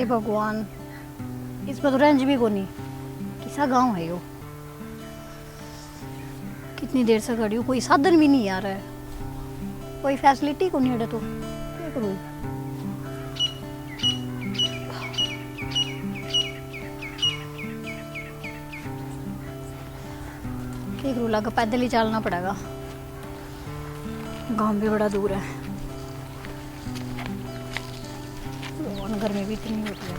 हे भगवान, इस पर तो रेंज भी को नहीं। किसा गांव है यो? कितनी देर से खड़ी हूँ, कोई साधन भी नहीं आ रहा है, कोई फैसिलिटी को नहीं है। तो क्या करूँ? क्या करूँ, लगा पैदल ही चलना पड़ेगा। गांव भी बड़ा दूर है, गर्मी भी इतनी होती है।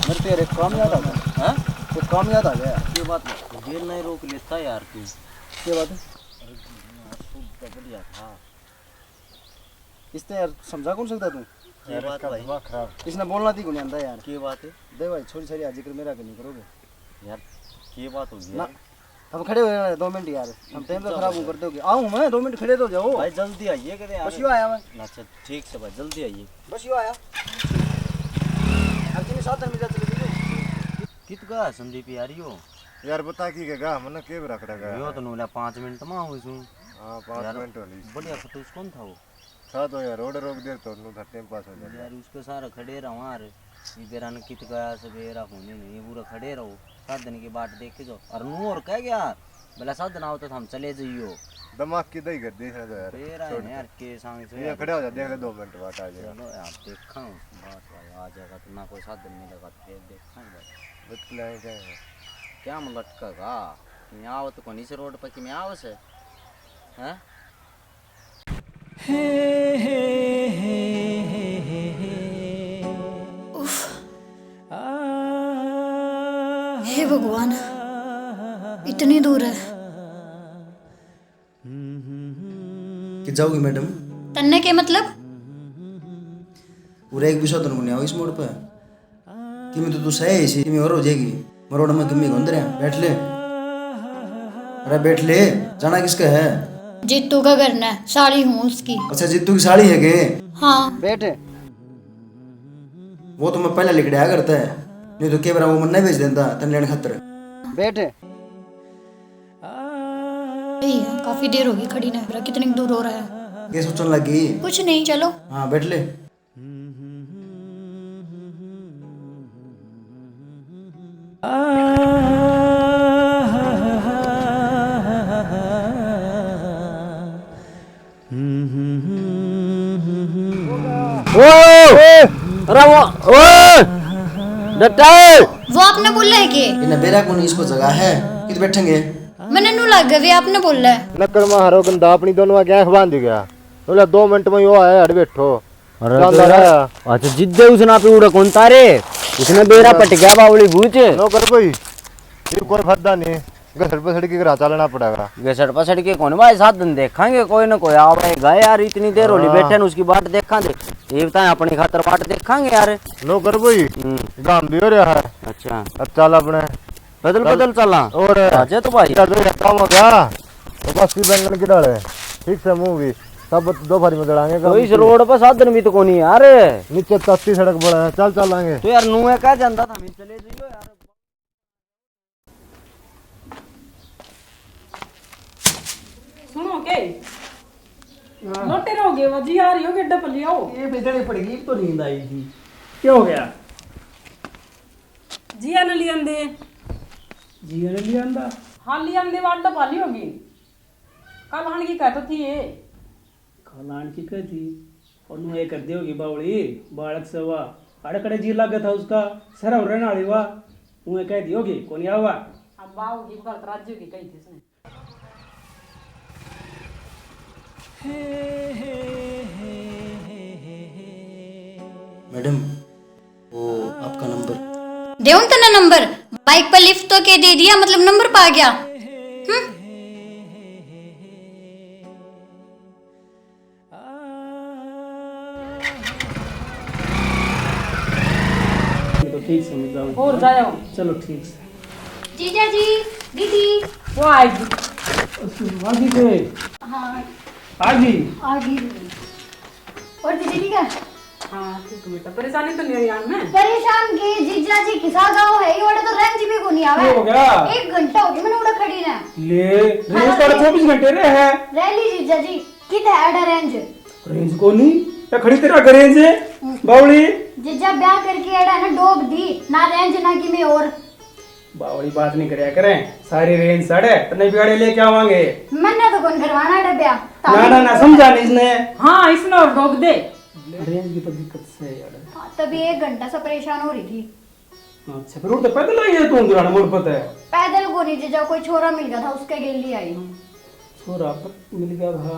मेरे तेरे काम याद आ गया। हाँ, तो काम याद आ गया। ये बात जेल नहीं रोक लेता यार तू। क्या बात है? अरे बढ़िया था। इसने यार समझा कौन सकता तू? ये बात भाई खराब। इसने बोलना थी को नहीं आंदा यार। क्या बात है? दे भाई छोटी सारी आज जिक्र मेरा नहीं करोगे यार क्या बात होगी ना? यार? हम खड़े हुए 2 मिनट यार, हम टाइम तो खराब कर दोगे। आऊँ मैं 2 मिनट खड़े तो जाओ भाई जल्दी आइए करे यार। बस यूँ आया मैं। अच्छा ठीक से भाई जल्दी आइए। बस यूँ आया। अब तुम्हें साधन मिल जाते कित गया संदीप यार यो? यार बता की गा मन के रख रहा यो तो नूला 5 मिनट में हुई सु। हां 5 मिनट वाली बढ़िया खतुस कौन था वो? था तो यार रोड रोक दे तो नु टाइम पास हो जाए यार उसके सारे खड़े रहो यार। ये बेरान कित गया से बेरा होने नहीं, ये पूरा खड़े रहो साधन की बाट देख के जाओ। और नू और कह गया भला साधन आओ तो हम चले जाइयो। दिमाग की दई कर देखना तो यार बेरा है यार के संग से ये खड़े हो जा देख ले 2 मिनट बाद आ जाएगा। चलो यार देखा हूँ बात भाई आ जाएगा तो ना कोई साधन मिलेगा तो फिर देखा हूँ भाई बतलाए क्या मैं लटकेगा मैं आवत को नीचे रोड पर कि मैं आवस है हैं? उफ, हे भगवान, इतनी दूर है। कि जाओगी मैडम? तन्ने के मतलब? पूरा एक विषय तो नहीं आओ इस मोड़ पर कि मैं तो तू सही इसी में और हो जाएगी मरोड़ में किम्मी गोंद रहे बैठ ले। अरे बैठ ले, जाना किसका है? जीतू का करना है, साड़ी हूँ उसकी। अच्छा जित्तू की साड़ी है के? हाँ बैठ। वो तो मैं पहले लिख दिया करता है, नहीं तो केवरा वो मन नहीं भेज देता तन लेने खातर। बैठ। यही है, काफी देर होगी खड़ी ना। मेरा कितनी दूर हो रहा है? ये सोचने लगी? कुछ नहीं, चलो। हाँ बैठ ले। वो आपने बोला है कि इन्हें बेरा कौन इसको जगह है कित बैठेंगे? मैंने नू लग गया, आपने बोला है। नक्कड़ में हरो गंदा अपनी दोनों क्या बांध गया बोला 2 मिनट में यो आया हट बैठो। अच्छा जिद्दे उसना पे उड़ा कौन तारे उसने बेरा पट गया बावली बूच नो कर भाई ये कोई फद्दा नहीं घसड़ पसड़ के घर चलना पड़ेगा। घसड़ पसड़ के कौन भाई साधन देखेंगे कोई ना कोई आवे गए यार इतनी देर होली बैठे न उसकी बाट देखा दे ये बताए अपनी खातर बाट देखेंगे यार। नो कर भाई काम भी हो रहा है। अच्छा अब चल अपने बदल बदल चला और आजे तो भाई काम हो गया तो बस की बैंगन की डाले ठीक से मुंह भी सब दोपहर में दड़ाएंगे। तो इस रोड पर साधन भी तो कोनी यार नीचे तत्ती सड़क बड़ा है चल चलाएंगे। तो यार नूहे कह जानता था हम चले जाइयो यार। सुनो के लोटे रहोगे वजी आ रही हो गड्ढा पर ले आओ। ये बेचने पड़ेगी तो नींद आई थी। क्या हो गया? जिया न लियन दे। जी ने लिया अंदा हाँ लियन दे वाट पाली होगी कल हन की कहतो थी ये खालान की कहती और नु ये कर दी होगी बावड़ी बालक सवा अड़कड़े जी लगा था उसका सर और रहने वाली वाह मुझे कह दी होगी कौन आवा अब बाव की गलत राज्य की कही थी इसने। मैडम वो आपका नंबर दे तो ना नंबर, बाइक पर लिफ्ट तो के दे दिया मतलब नंबर पा गया। तो ठीक समझ जाओ और जाओ चलो ठीक से। जीजा जी, दीदी। वो आएगी। आगे थे हाँ आगे आ गई। और दीदी ठीक है? हाँ ठीक है बेटा, परेशानी तो नहीं है यार में। परेशान के जीजा जी किसा गाँव है ये वाला तो रेंज भी को नहीं आवे। क्या हो गया? 1 घंटा हो गया मैंने उड़ा खड़ी ना। ले रेंज पर 24 घंटे रहे है रैली जीजा जी किधर है रेंज? रेंज को नहीं या खड़ी तेरा रेंज है बावली। जीजा ब्याह करके एड़ा है ना डोब दी ना रेंज ना कि मैं और बावली बात नहीं करया करें, सारी रेंज साढ़े तने बिगाड़े लेके आवांगे। मैंने तो कौन करवाना है ब्याह। ना समझा नहीं इसने। हाँ इसने और डोब दे। रेंज की तो दिक्कत से है यार। हाँ, तभी 1 घंटा से परेशान हो रही थी। अच्छा फिर उठ तो पैदल आई है तू दुराना मोड़ पता है। पैदल को नहीं जीजा कोई छोरा मिल गया था उसके गेली आई हूँ। छोरा पर मिल गया था।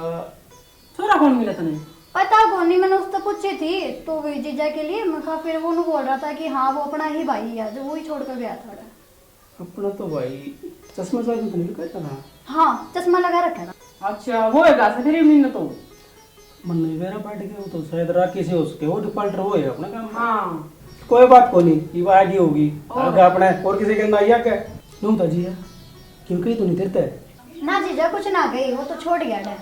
छोरा कौन मिला तने? पता कौन नहीं मैंने उससे पूछी थी तो वही जीजा के लिए मैं कहा फिर वो नु बोल रहा था कि हाँ वो अपना ही भाई है जो वही छोड़ कर गया था। अपना तो भाई चश्मा साथ में तो नहीं कहता ना। हाँ चश्मा लगा रखा था। अच्छा वो है गासा तेरी मीन तो। मन नहीं मेरा बैठ के वो तो शायद राकेश है उसके वो डिफॉल्टर वो है अपना काम। हाँ कोई बात को नहीं ये आगे होगी आगे अपने और किसी के अंदर आया क्या क्यों था जी यार क्यों कहीं तो नहीं देते ना जीजा कुछ ना गई वो तो छोड़ गया है।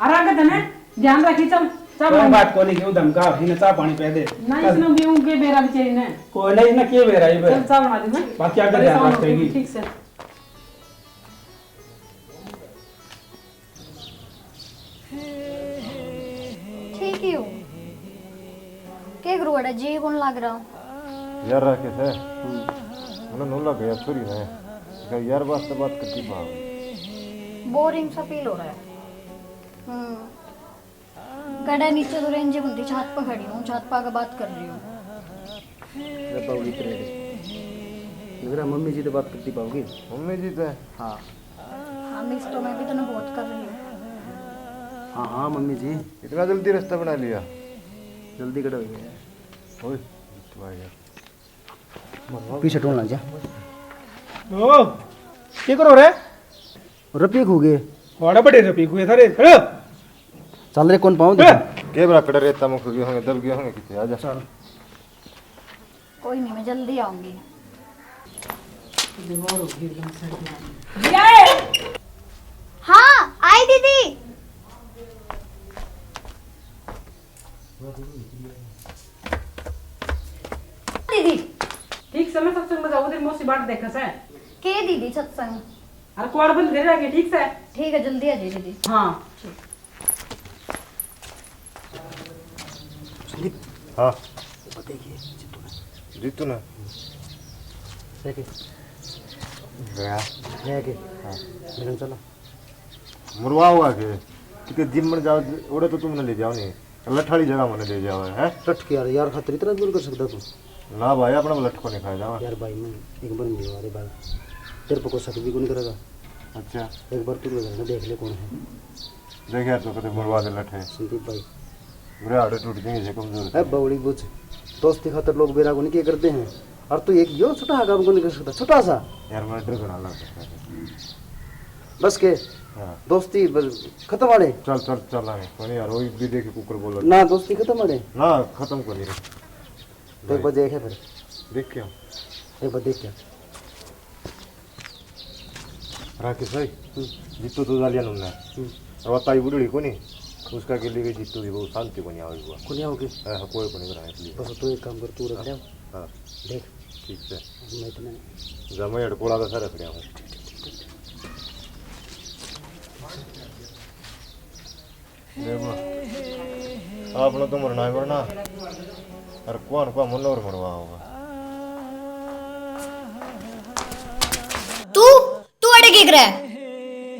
अरे आगे तने ध्यान रखी चल चल। कोई बात को नहीं क्यों धमका ही ना चाह पानी पे दे ना इसने भी उनके बेरा भी चाहिए ने। कोई नहीं ना के बेरा ही चल चाय बना दी मैं। बाकी आगे ध्यान रखेगी। ठीक से। ठीक ही हो के गुरुड़ा जी कौन लग रहा यार राकेश है मैंने नूला गया छोरी है क्या यार वास्ते बात करती बात बोरिंग सा फील हो रहा है। गड़ा नीचे तो रेंज बुंदी छत पर खड़ी हूँ छत पर बात कर रही हूँ। बावली करेड़े लग रहा मम्मी जी तो बात करती पाओगी। मम्मी जी तो हाँ हाँ मिस तो मैं भी तो बहुत कर रही हूँ। हाँ हाँ मम्मी जी इतना जल्दी रास्ता बना लिया जल्दी करो गया ओए तो यार पीछे टोल लग जा ओ क्या करो रे रपीक हो गए बड़ा बड़े रफीक हुए थारे खड़ो चल रे कौन पाऊँ के बड़ा कड़े रेता मुख गए होंगे दब गए होंगे कितने आजा चल कोई नहीं मैं जल्दी आऊंगी। हाँ आई दीदी। दीदी ठीक समय सत्संग में जाओ उधर मौसी बाट देखा से। के दीदी सत्संग? अरे कुआर बंद कर रखे ठीक से। ठीक है जल्दी आ जाइए दीदी। हाँ हाँ जीतू ना गया लेकिन चलो मुरवा हुआ के कितने जिम में जाओ ओड़े तो तुमने ले जाओ नहीं लठाड़ी जगह मैंने ले जाओ है लट के यार खातिर इतना दूर कर सकता तू ना भाई अपना लठ को नहीं खाया जाओ यार भाई मैं एक बार मिलवा दे भाई तेरे को शक भी कौन करेगा। अच्छा एक बार तू ना देख ले कौन है। देख यार तो कभी मुरवा दे लठ है संदीप भाई बुरे हाड़े टूट जाएंगे से कमजोर है बवड़ी बुझ दोस्ती खातर लोग बेरा को नहीं क्या करते हैं और तू एक यो छोटा काम को नहीं कर सकता छोटा सा यार मैं डर बना लगा बस के हाँ दोस्ती बस खत्म वाले चल चल चल आए कोनी यार वही भी देखे कुकर बोलो ना दोस्ती खत्म वाले ना खत्म को नहीं तो एक बार देखे फिर देख क्या एक बार देख क्या राकेश भाई जीतू तो जालिया नुन्ना और ताई बुढ़ी को नहीं उसका के लिए जीतू भी बहुत शांति को नहीं आवे हुआ कुछ होगी कोई को नहीं बनाया इसलिए बस तू एक काम कर तू रख ले हाँ देख ठीक है मैं इतने जमा यार कोड़ा का सारा खड़िया हूँ देखो आपने तो मरना है वरना और कौन कौन मनोर मरवा होगा तू अड़े के रहा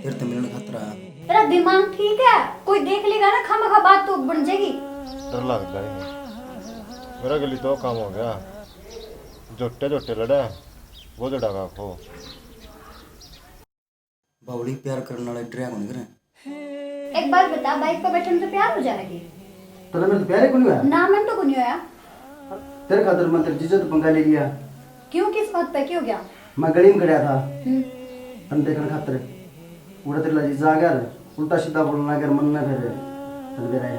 फिर तो मिलने खतरा तेरा दिमाग ठीक है कोई देख लेगा ना खामखा बात तो बन जाएगी। डर लगता है नहीं मेरा गली तो काम हो गया जोटे जोटे लड़े वो जो डाका खो बावड़ी प्यार करने वाले ड्रैग नहीं करे। एक बार बता बाइक पर बैठने से प्यार हो जाएगी? तो मेरे तो प्यारे को नहीं हुआ ना मैं तो नहीं होया। तेरे खातर मैं तेरे जीजा तो पंगा ले लिया। क्यों किस बात पे क्यों गया? मैं गली में खड़ा था अंडे करने खातर उड़ा तेरे जीजा आ गया उल्टा सीधा बोलना अगर मन ना फिर चल गया है।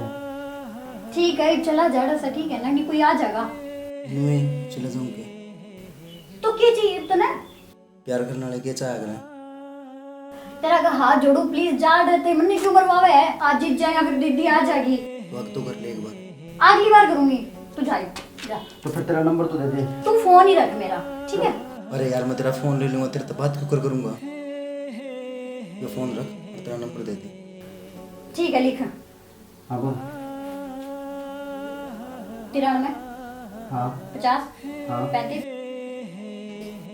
ठीक है चला जाड़ा सा ठीक है ना नहीं कोई आ जाएगा यूं चले जाऊंगे तो क्या चाहिए तो ना प्यार करने वाले क्या चाह करे तेरा का हाथ जोड़ू प्लीज जा देते मन्ने क्यों मरवावे है आज जीत जाए या फिर दीदी आ जाएगी वक्त तो कर ले एक बार। अगली बार करूंगी तू जा जा तो फिर तेरा नंबर तो दे दे। तू फोन ही रख मेरा ठीक है अरे यार मैं तेरा फोन ले लूंगा, तेरे तो बात क्यों करूंगा। ये फोन रख और तेरा नंबर दे दे। ठीक है लिख हाँ बोल। 93 हाँ 50 हाँ 35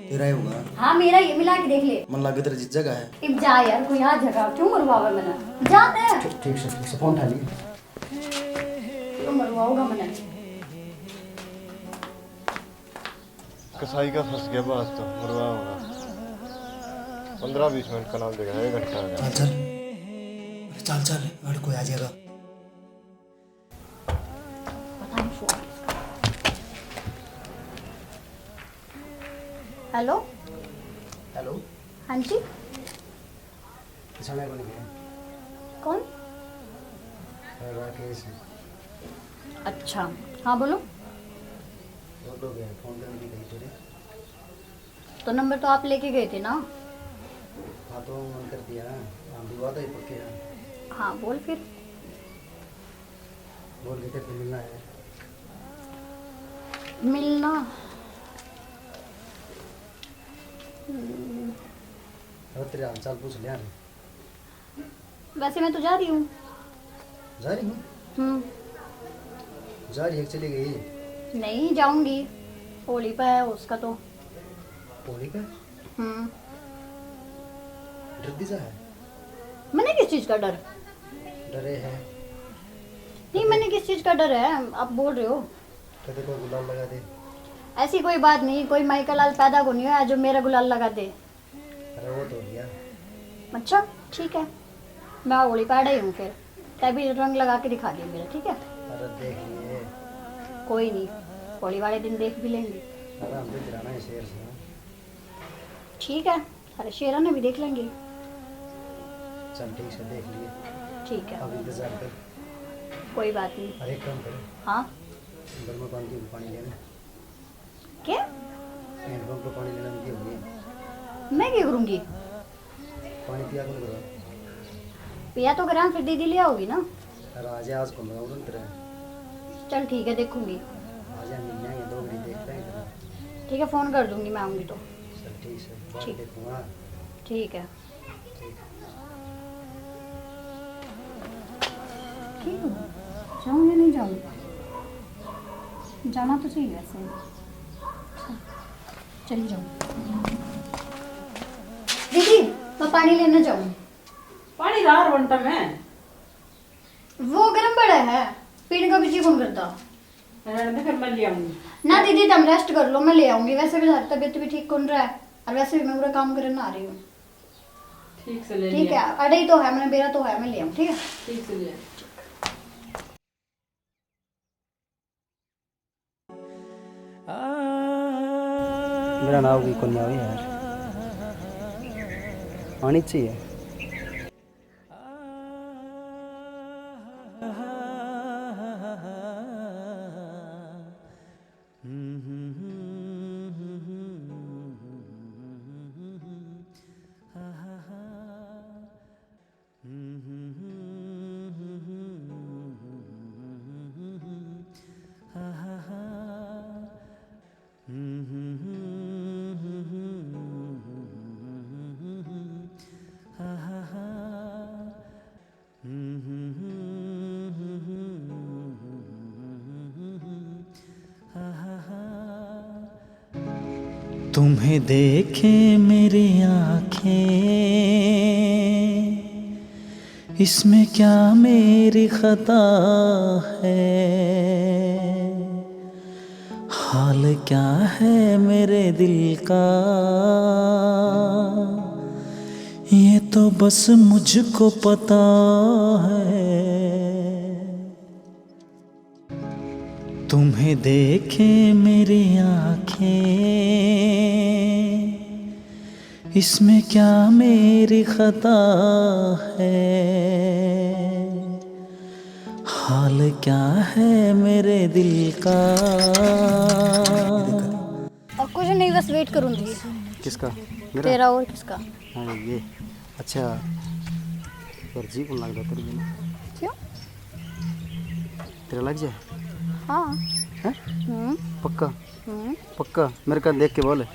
तेरा ही होगा। हाँ मेरा ये मिला के देख ले मन लगे तेरा जिस जगह है। अब जा यार कोई आ जगह क्यों मरवावे मैंने जाते हैं ठीक से फोन उठा लिए। क्यों मरवाओगा मैंने कसाई का फंस गया बस तो मरवा होगा। 15-20 मिनट का नाम देगा, 1 घंटा हो गया। चल चल चल गाड़ी कोई आ जाएगा। पता नहीं फोन हेलो हेलो हाँ जी किसान को नहीं गया कौन राकेश अच्छा हाँ बोलो वो लोग हैं फोन करने की कही तेरे। तो नंबर तो आप लेके गए थे ना हाँ तो मन कर दिया हम भी वादा ही पक्के हैं। हाँ बोल फिर बोल के तेरे मिलना है। मिलना और तेरे हाल चाल पूछ लिया। वैसे मैं तो जा रही हूँ जा रही हूँ जा रही है चली गई। नहीं जाऊंगी होली पे है उसका तो होली का हम्म डर सा है। मैंने किस चीज का डर डरे है नहीं मैंने किस चीज का डर है आप बोल रहे हो कदे को गुलाल लगा दे। ऐसी कोई बात नहीं कोई माइकल लाल पैदा को नहीं हुआ जो मेरा गुलाल लगा दे। अरे वो तो हो गया। अच्छा ठीक है मैं होली पैदा ही हूँ फिर तभी रंग लगा के दिखा दिया मेरा ठीक है। अरे देख लिए कोई नहीं होली वाले दिन देख भी लेंगे। अरे हम तो गिराना है शेर से। ठीक है अरे शेराना भी देख लेंगे। चल ठीक से देख लिए ठीक है अब इंतजार कर। कोई बात नहीं अरे एक काम कर हाँ गर्म पानी लेना क्या हैंडपम्प को पानी लेना मुझे हो गई। मैं क्या करूँगी पानी पिया कौन करो। पिया तो करा फिर दीदी ले आओगी ना। अरे आज आज को मैं तेरा चल ठीक है देखूंगी आज मिलने आएंगे 2 घड़ी देखते हैं तेरा। ठीक है फ़ोन कर दूंगी मैं आऊँगी तो चल ठीक से बात ठीक। देखूंगा। ठीक है ठीक ठीक है जाऊँ या नहीं जाऊँ जाना तो चाहिए वैसे चली जाऊँ। दीदी मैं पानी लेना जाऊँ। पानी रार बनता मैं वो गर्म बड़ा है पीने का भी जी कौन करता। रहने दे, फिर मैं ले आऊंगी। ना दीदी तुम रेस्ट कर लो मैं ले आऊंगी वैसे भी सारी तबीयत भी ठीक कौन रहा है और वैसे भी मैं पूरा काम करने आ रही हूँ। ठीक से ले ठीक लिया। है अड़े तो है मैंने बेरा तो है मैं ले आऊँ ठीक है। ठीक से लिया। मेरा नाम भी कौन है यार आनी चाहिए। तुम्हें देखे मेरी आँखें इसमें क्या मेरी खता है। हाल क्या है मेरे दिल का ये तो बस मुझको पता है। तुम्हें देखे मेरी आँखें इसमें क्या मेरी खता है। हाल क्या है मेरे दिल का। और कुछ नहीं बस वेट करूंगी किसका तेरा और किसका। हाँ ये अच्छा यार जी कौन लग जाता तेरे क्यों? तेरा लग जाए हाँ। हैं? पक्का हम्म। पक्का मेरे का देख के बोले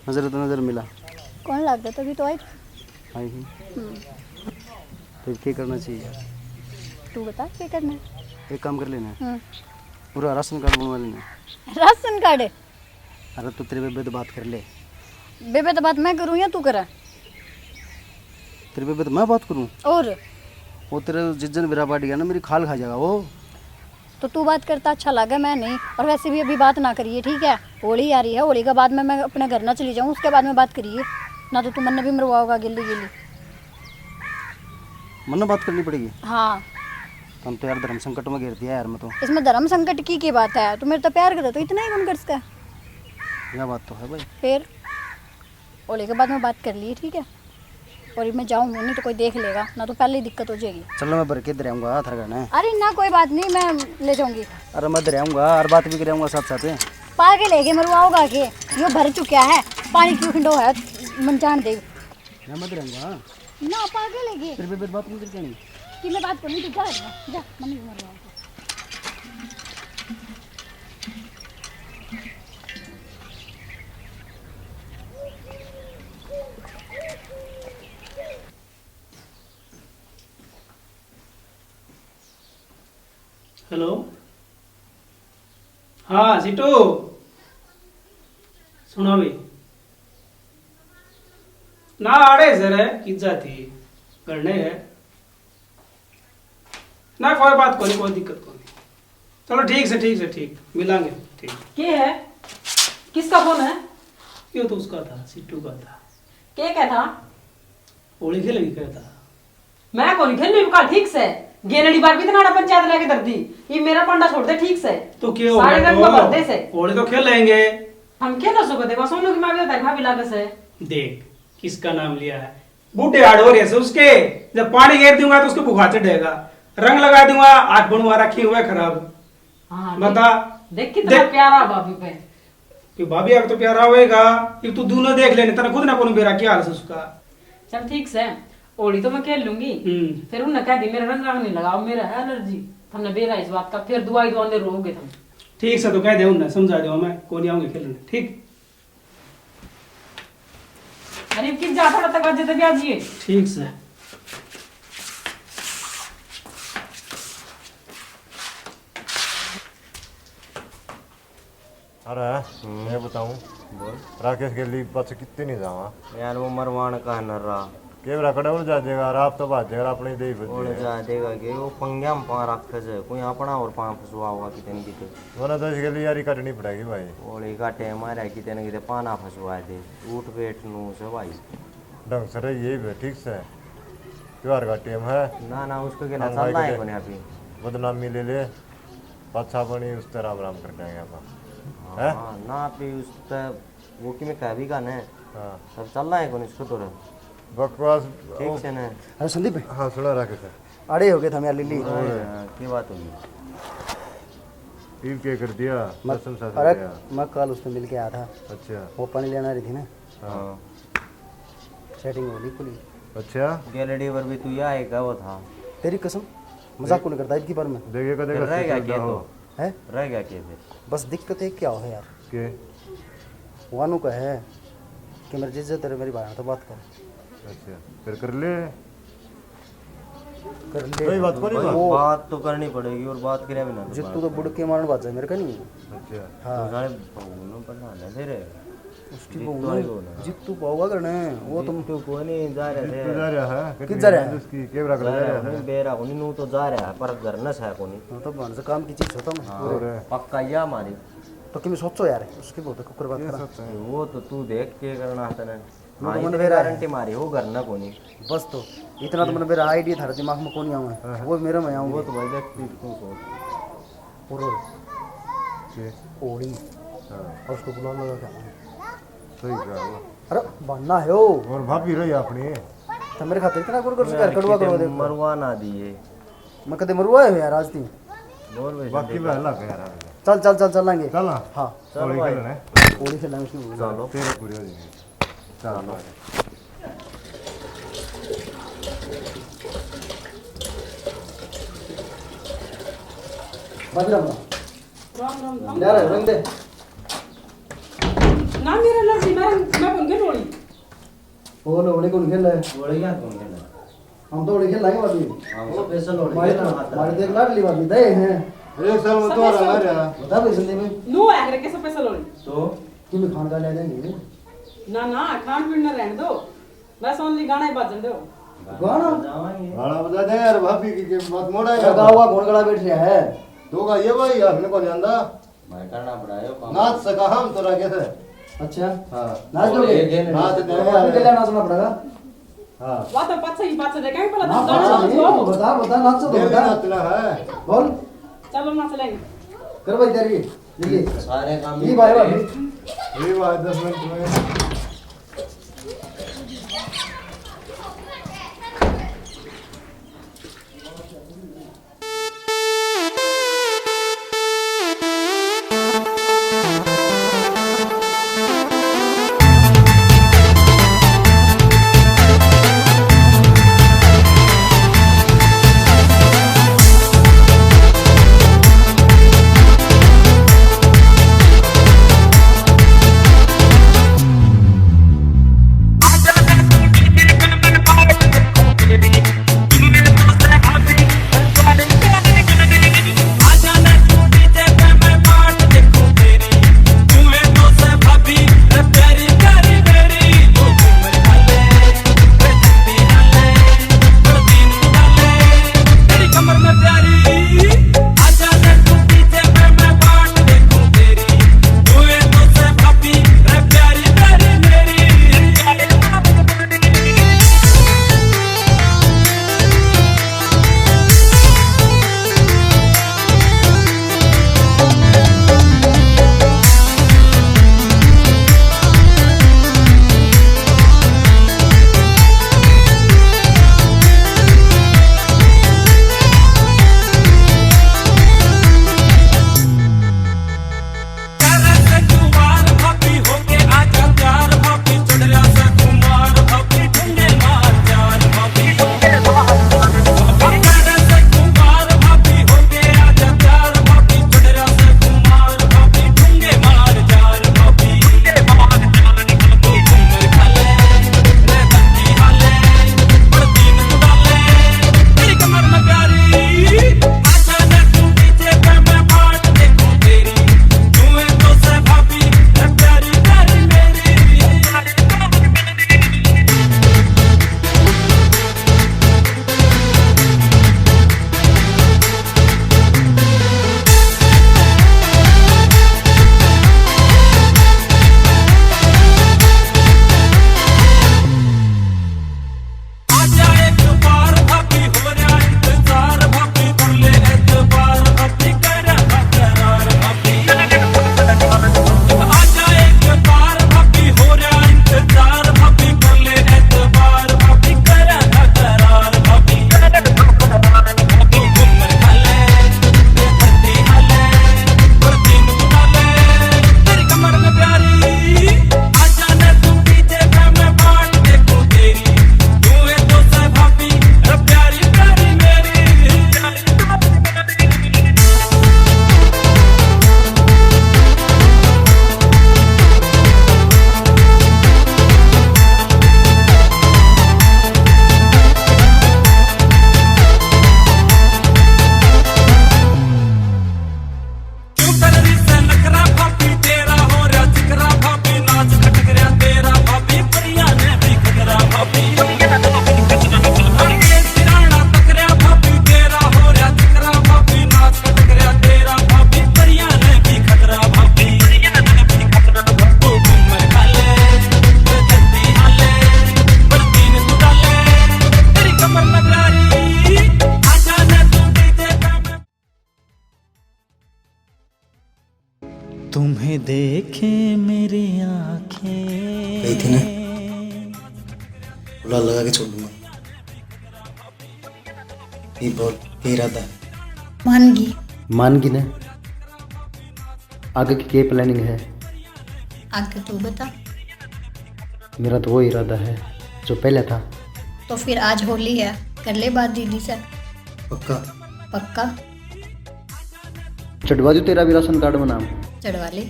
नजर तो नजर मिला कौन लगता तभी तो आई। आई ही तो क्या करना चाहिए? तू बता क्या करना है? एक काम कर लेना हम्म। पूरा राशन कार्ड बनवा लेना। Ration card? अरे तो तेरे बेबे तो बात कर ले। बेबे तो बात मैं करूँ या तू करा? तेरे बेबे तो मैं बात करूँ? और वो तेरे जिज्जन बिरा पाट गया ना, मेरी खाल खा जाएगा वो। तो तू बात करता अच्छा लगा, मैं नहीं। और वैसे भी अभी बात ना करिए, ठीक है? होली आ रही है, होली के बाद में मैं अपने घर ना चली जाऊँ, उसके बाद में बात करिए ना। तो तू मन भी मरवाओगा गिल्ली गिल्ली। मन बात करनी पड़ेगी। हाँ। तुम तो यार धर्म संकट में गिर दिया यार। मैं तो इसमें धर्म संकट की बात है? तू मेरे तो प्यार करता तो इतना ही कौन कर सकता है? यह बात तो है भाई। फिर होली के बाद में बात कर लिए, ठीक है? और मैं जाऊँगी नहीं तो कोई देख लेगा ना, तो पहले ही दिक्कत हो जाएगी। चलो मैं भर के दे आऊँगा थार गाना। अरे ना कोई बात नहीं, मैं ले जाऊँगी। अरे मैं दे आऊँगा और बात भी कराऊँगा साथ साथ। पागे लेके मरवाओगा के? यो भर चुका है, पानी क्यों खिंडो है मन जान दे मैं दे आऊँगा ना। पागे लेके तेरे बेबे बात नहीं करके कि मैं बात करूँ तो जा मम्मी को मरवाओ। हेलो हाँ सीटू सुना भी ना आड़े सर है किस जाती करने है ना। कोई बात कोई दिक्कत कोई। चलो ठीक से ठीक मिलांगे। ठीक के है? किसका फोन है? ये तो उसका था, सिट्टू का था। के क्या था? होली खेलेगी क्या था? मैं कौन खेलने का ठीक से गेनड़ी बार भी तो पंचायत लेके धर दी। ये मेरा पंडा छोड़ दे ठीक से। तो क्या हो सारे गया? रंग में भर दे से होली तो खेल लेंगे। हम खेल सकते हैं, बस उन लोग की मांगे होता है भाभी लागत से। देख किसका नाम लिया है, बूढ़े आड़ोरे से उसके। जब पानी घेर दूंगा तो उसको बुखार चढ़ेगा, रंग लगा दूंगा, आंख बनवा रखी हुआ है खराब। हाँ, बता देख कितना प्यारा भाभी पे। कि भाभी आगे तो प्यारा होएगा। कि तू दोनों देख लेने तेरा खुद ना कौन बेरा क्या हाल है उसका। चल ठीक से होली तो मैं खेल लूंगी। फिर उन्होंने कह दी मेरा रंग नहीं लगाओ, मेरा है एलर्जी। हमने बेरा इस बात का, फिर दुआई दुआने रोगे तुम। ठीक से तो कह दे उन्हें, समझा दे मैं कौन आऊंगी खेलने। ठीक अरे किस जा थोड़ा तक आज तक आज ये ठीक से। अरे मैं बताऊं बोल राकेश के लिए बस कितने नहीं जावा यार, वो मरवान का न रहा केवरा कड़े उड़ जा जाएगा और आप तो बात जाएगा अपने दे और जा देगा कि वो पंग्या में पा रखे से कोई अपना और पा फंसवा होगा कितने कितने। वरना तो इसके लिए यारी कटनी पड़ेगी भाई। होली का टाइम आ रहा है, कितने कितने पाना फंसवा दे। उठ बैठ नू से भाई ढंग से रही यही ठीक से त्योहार का टाइम है ना ना उसको क्या हम चल रहा है भाई कोने अभी। बदनामी ले ले पाछा बनी उस तरह राम राम कर जाएंगे अपन हैं। हाँ ना अभी उस वो कि मैं कह भी का ने हाँ सब चल रहा है कोने इसको तो बकवास। ठीक से ने। अरे संदीप हाँ सुना राकेश अड़े हो गए थे हम यार लिल्ली। की बात होगी? टीम के कर दिया कसम सा अरे दिया। मैं कल उसमें मिल के आया था, अच्छा वो पानी लेना रही थी ना, हाँ सेटिंग हो गई पूरी। अच्छा गैलरी पर भी तू ही आएगा वो था। तेरी कसम मजाक को नहीं करता इनकी बार में देखिए फिर कदेगा रह गया क्या तो? है। रह गया क्या फिर? बस दिक्कत है क्या हो यार, के वानू का है कि मेरी जिज्जत तेरे मेरी भाई तो बात कर। अच्छा फिर कर ले ले बात को नहीं भाई, बात। बात तो करनी पड़ेगी और बात करे बिना तो जितू तो बुड़ के मारने बात है मेरे का नहीं। अच्छा हाँ सारे बहुनों पर ना दे रे। उसकी जितू बहू आई ने- वो ना। जितू पाओगा करने वो तुम तू को नहीं जा रहे तू थे। जा रहा है किस जा रहा है? उसकी केवरा कर जा रहा है। बेरा उन्हीं नू तो जा रहा है पर घर न है कोनी। हाँ, तो बन से काम की चीज होता मैं और पक्का या हमारी। तो कि मैं सोचो यार उसकी बहुत कुकर बात करा। वो तो तू देख के करना था ना। मैं हाँ तो मन इतनी बेरा है। गारंटी मारी हो घर न कोनी। बस तो इतना तो मैंने मेरा आइडिया था दिमाग में कौन आऊँ वो मेरे में वो आऊँ तो भाई देख तू सोच। के ओड़ी हाँ और उसको बुला लगा क्या सही कहा। अरे बनना है वो और भाभी रही अपनी तो मेरे खाते इतना कुर कर कर कड़वा करवा दे। मरवा ना दिए। मैं कदे मरवाए हो यार आज ती। बोल वैसे बाकी मैं लग गया यार। चल चल चल चलेंगे। चल ना हाँ थोड़ी भाई। खेलना है ओड़ी खेलना उसकी चलो तेरे पूरी हो जाएगी। चल बाजरा राम राम राम ले रहा रंग दे ना मेरा लड़की मैं बन गई लोड़ी वो लोड़े कौन खेल रहा है बोले क्या कौन कहना हम तो लोड़े खेल लाएंगे बाबी वो पैसा लौट हमारे देख लाडली बाबी दे हैं एक साल में तो आ रहा है बता भाई जिंदगी में नो आखिर कैसे पैसा लोड़ी तो कि मैं खान का ले जाएंगे ना ना खान पीन ना रहने दो बस ओनली गाना ही बाजन दो गाना जावांगे गाना बजा दे यार भाभी की मत मोड़ा लगा हुआ कौन गड़ा बैठ रहा है तो का ये भाई हमने को जानदा मैं करना पड़ा है काम नाच सका हम तो लगे थे अच्छा हां नाच दोगे नाच दे अभी के लिए नाचना पड़ेगा हां वा तो पाछा ही पाछा दे कहीं पहला ना तो डांस नहीं, हो बता बता नाच तो देव बता नाचना है बोल चलो ना चलेंगे कर भाई तेरी जल्दी सारे काम ये भाई भाभी ये बात 10 मिनट में तुम्हें देखे मेरी गई थी ना आंखें बुला लगा के छोड़ दूंगा ये बोल क्या इरादा है मानगी मानगी ने आगे की क्या प्लानिंग है आगे तू बता। मेरा तो वो इरादा है जो पहले था। तो फिर आज होली है, कर ले बात दीदी से। पक्का पक्का। चढ़वा दूँ तेरा भी राशन कार्ड में नाम? चढ़वा ले।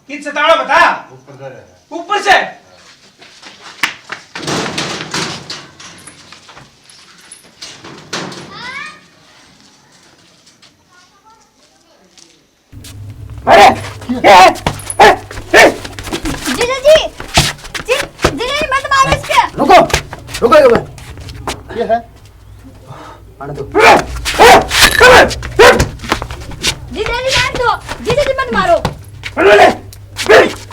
किससे ताड़ा बता? ऊपर से जीजा जी मत मारो इसके। रुको रुको एक बार, ये है आने दो। जीजा जी रहने दो, जीजा जी मत मारो।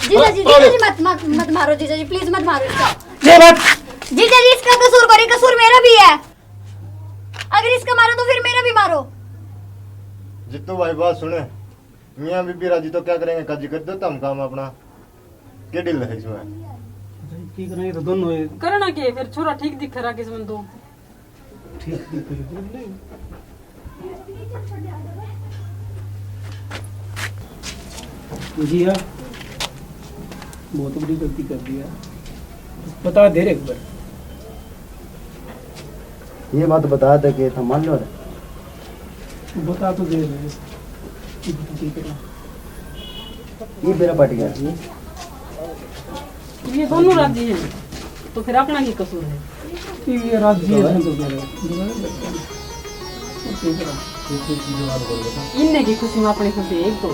जीजा जी मत मारो जीजा जी, प्लीज मत मारो इसका। जीजा जी इसका कसूर करो, कसूर मेरा भी है। अगर इसका मारो तो फिर मेरा भी मारो। जितू भाई बात सुने, मियाँ बीबी राजी तो क्या करेंगे, काजी कर दो हम काम अपना। क्या डील है इसमें? ठीक नहीं तो दोनों करना के फिर छोरा ठीक दिख रहा किस्मत तो ठीक जी हाँ, बहुत बड़ी गलती कर दिया। बता दे रे एक बार। ये बात बता दे कि था मान लो। बता तो दे रहे। ये मेरा पट गया। ये दोनों राजी हैं तो फिर अपना ही कसूर है। ये राज्य है तो कह रहे इनने की खुशी में अपनी खुशी एक तो